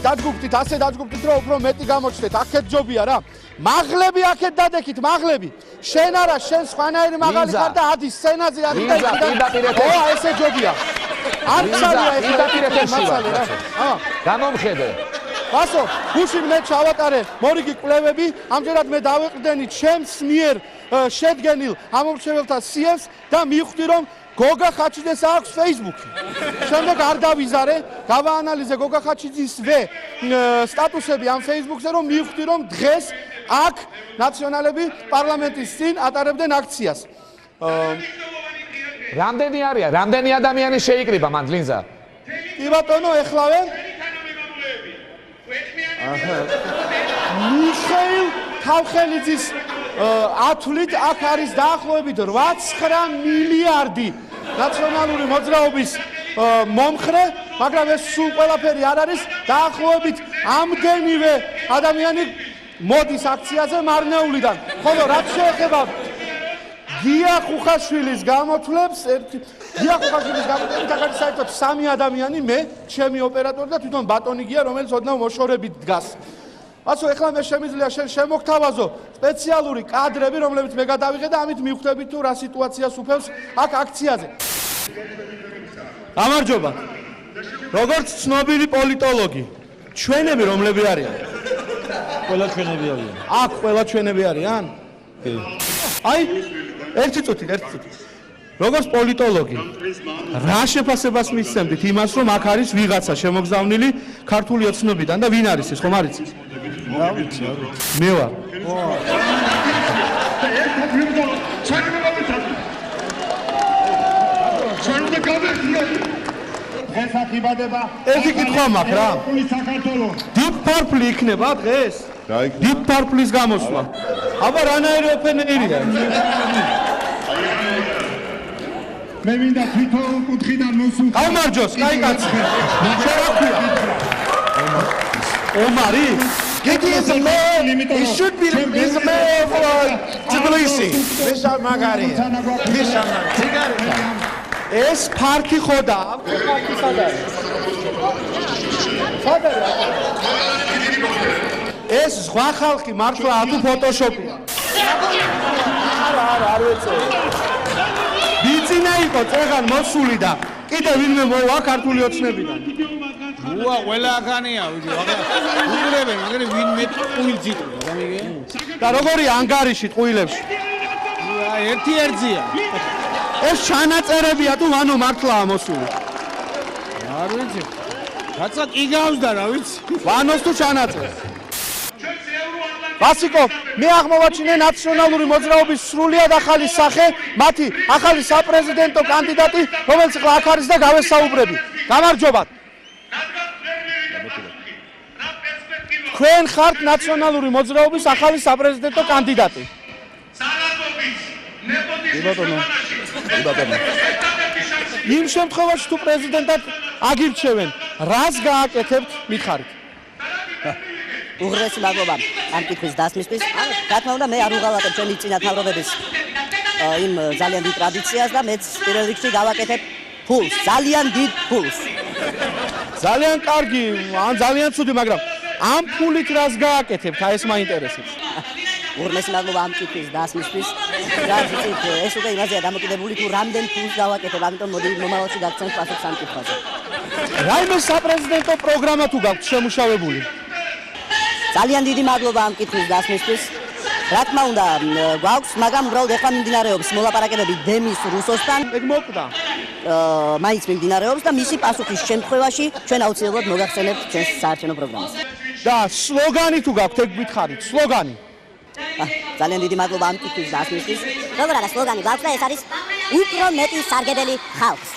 დაჯგუფდით, ასე დაჯგუფდით, რომ უფრო მეტი გამოჩნდეთ. აქეთ ჯობია რა. მაღლები აქეთ დადექით, მაღლები. შენ არა, შენ სხვანაირი მაღალი ხარ და ადის სცენაზე არ დაპირეთ. ო, ესე ჯობია. არ ცალია ეხლა დაპირეთში ვარ. გამომხედე. ბასო, გუშინ მე ჩავატარე მორიგი კვლევები, ამჯერად მე დავეყრდენი ჩემს მიერ შედგენილ ამომრჩეველთა სიევს და მივხვდი რომ გოგა ხაჩიძეს აქვს Facebook-ი. შემდეგ არ დავიზარე, გავაანალიზე გოგა ხაჩიძისვე სტატუსები ამ Facebook-ზე, რომ მივხვდი რომ დღეს აქ ნაციონალები პარლამენტის წინ ატარებდნენ აქციას. რამდენი არიან? რამდენი ადამიანი შეიკრიბა მანდლინზა? კი ბატონო, ეხლავე მიხეილ თავხელიძის ათვლით აქ არის დაახლოებით 8-9 მილიარდი ნაციონალური მოძრაობის მომხრე, მაგრამ ეს სულ ყველაფერი არ არის, დაახლოებით ამდენივე ადამიანი მოდის აქციაზე მარნეულიდან. ხოლო რაც შეეხება გია ხუხაშვილის გამოთვლებს, გია ხუხაშვილის გამოთვლებით აქ არის საერთოდ 3 ადამიანი, მე, ჩემი ოპერატორი და თვითონ ბატონი გია, რომელიც ოდნავ მოშორებით დგას. ასო ეხლა მე შემიძლია შენ შემოგთავაზო სპეციალური კადრები, რომლებიც მე გადავიღე და ამით მივხვდებით თუ რა სიტუაციას უფევს აქ აქციაზე. გამარჯობა. როგორც ცნობილი პოლიტოლოგი, ჩვენები რომლები არიან? ყველა ჩვენები არიან. აქ ყველა ჩვენები არიან? კი. აი, ერთი წუთი. როგორც პოლიტოლოგი, რა შეფასებას მისცემთ იმას, რომ აქ არის ვიღაცა შემოგზავნილი ქართული ოცნობიდან და ვინ არის ეს, ხომ არ იცით? რა ვიცი. მე ვარ. ერთი კითხვა მაქვს რა. Deep Purple იქნება დღეს? Deep Purple-ის გამოსვლა. აბა რანაირი ოფენერია? მე მინდა თვითონ კუთხიდან მოსულ. გამარჯოს, კაი კაცი. შენ რა ქვია? ომარი? He is a man. He should be a man for Tbilisi. Mishal Magari. ეს ფარკი ხოდა? ეს სხვა ხალხი მართლა ათუ ფოტოშოპია. არ ვეწევ. ბიძინა იყო წეგან მოსული და კიდე ვინმე მოვა ქართული ოცნებიდან. უა, ყველა ახანია, უყურებენ, მაგრამ ვინმე ტყუილს იტყვის, გამიგე? და როგორია ანგარიში ტყუილებში? ერთი ერთზეა. ეს ჩანაწერებია თუ ანუ მართლაა მოსული? არ ვიცი. რაცა კი გავს და რა ვიცი. ვანოს თუ ჩანაწერს? ვასიკო, მე აღმოვაჩინე ნაციონალური მოძრაობის სრულიად ახალი სახე, მათი ახალი საპრეზიდენტო კანდიდატი, რომელიც ახლა აქ არის და გავესაუბრები. გამარჯობათ. თქვენ ხართ ნაციონალური მოძრაობის ახალი საპრეზიდენტო კანდიდატი. იმ შემთხვევაში თუ პრეზიდენტად აგირჩევენ, რას გააკეთებთ, მითხარით? უღრესი მადლობა ამ კითხვის დასმისთვის. რა თქმა უნდა, მე არ უღალატებ ჩემი წინათავრობების იმ ძალიან დიდ ტრადიციას და მეც პირველ რიგში გავაკეთებ ფულს, ძალიან დიდ ფულს. ძალიან კარგი, ან ძალიან ცუდი, მაგრამ ამ ფულით რას გააკეთებთ? აი ეს მაინტერესებს. უღრესი მადლობა ამ კითხვის დასმისთვის. რა ვიცით, ეს უკვე იმაზეა დამოკიდებული თუ რამდენ ფულს გავაკეთებ, ამიტომ მოდი მომავალში გაგცემთ პასუხს ამ კითხვაზე. რაიმე საპრეზიდენტო პროგრამა თუ გაქვთ შემუშავებული? ძალიან დიდი მადლობა ამ კითხვის დასმისთვის. რა თქმა უნდა, გვაქვს, მაგრამ უბრალოდ ეხლა მიმდინარეობს მოლაპარაკებები დემის რუსოსთან. ეგ მოკვდა. მაინც მიმდინარეობს და მისი პასუხის შემთხვევაში ჩვენ აუცილებლად მოგახსენებთ ჩვენს საარჩევნო პროგრამას. და სლოგანი თუ გაქვთ, ეგ გითხარით, სლოგანი. ძალიან დიდი მადლობა ამ კითხვის დასმისთვის. როგორ არა სლოგანი გაქვს და ეს არის უფრო მეტი სარგებელი ხალხს.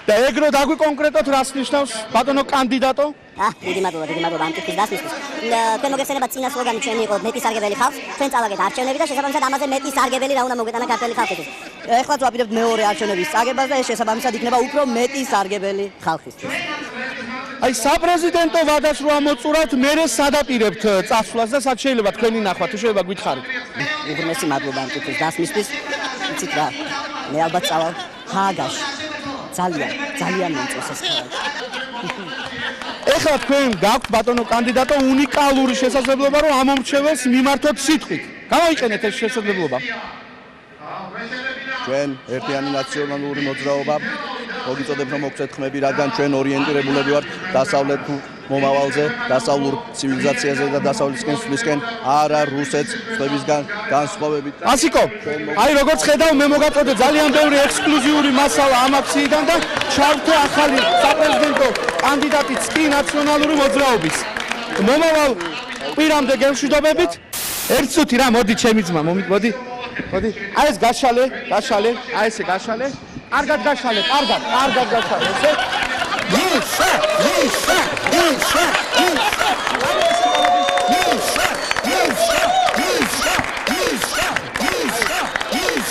და ეგ რო დაგვიკონკრეტოთ, რას ნიშნავს ბატონო კანდიდატო? დიდი მადლობა ამ კითხვის დასმისთვის. თქვენ მოგეხსენებათ წინა სლოგანი ჩვენი იყო მეტი სარგებელი ხალხს. ჩვენ წავაგეთ არჩევნები და შესაბამისად ამაზე მეტი სარგებელი რა უნდა მოგვეტანა ქართული ხალხისთვის. ეხლაც ვაპირებთ მეორე არჩევნების წაგებას და ეს შესაბამისად იქნება უფრო მეტი სარგებელი ხალხისთვის. აი საპრეზიდენტო ვადას რო ამოწურავთ, მერე სადაპირებთ წასვლას და სად შეიძლება თქვენი ნახვა, თუ შეიძლება გითხარით? უღრმესი მადლობა ამ კითხვის დასმისთვის. იცით რა, მე ალბათ წავალ ჰააგაში. ძალიან მომწონს ეს ქალაქი. ეხლა თქვენ გაქვთ ბატონო კანდიდატო უნიკალური შესაძლებლობა რომ ამ მომრჩეველს მიმართოთ სიტყვით. გამოიყენეთ ეს შესაძლებლობა. ჩვენ ერთიანი ნაციონალური მოძრაობა მოგიწოდებთ რომ მოგცეთ ხმები, რადგან ჩვენ ორიენტირებულები ვართ დასავლეთ მომავალზე, დასავლურ ცივილიზაციაზე და დასავლეთისკენ სვლისკენ, არა რუსეთს სხვებისგან განსხვავებით. ასიკო, აი როგორც ხედავ, მე მოგაწოდე ძალიან ბევრი ექსკლუზიური მასალა ამ აქციიდან და ჩავთე ახალი საპრეზიდენტო კანდიდატიც კი ნაციონალური მოძრაობის. მომავალ კვირამდე გემშვიდობებით. ერთ წუთი რა, მოდი ჩემი ძმა, მოდი. აი ეს გაშალე, აი ესე გაშალე. კარგად გაშალე, კარგად გაშალე, ესე. Yes, sir.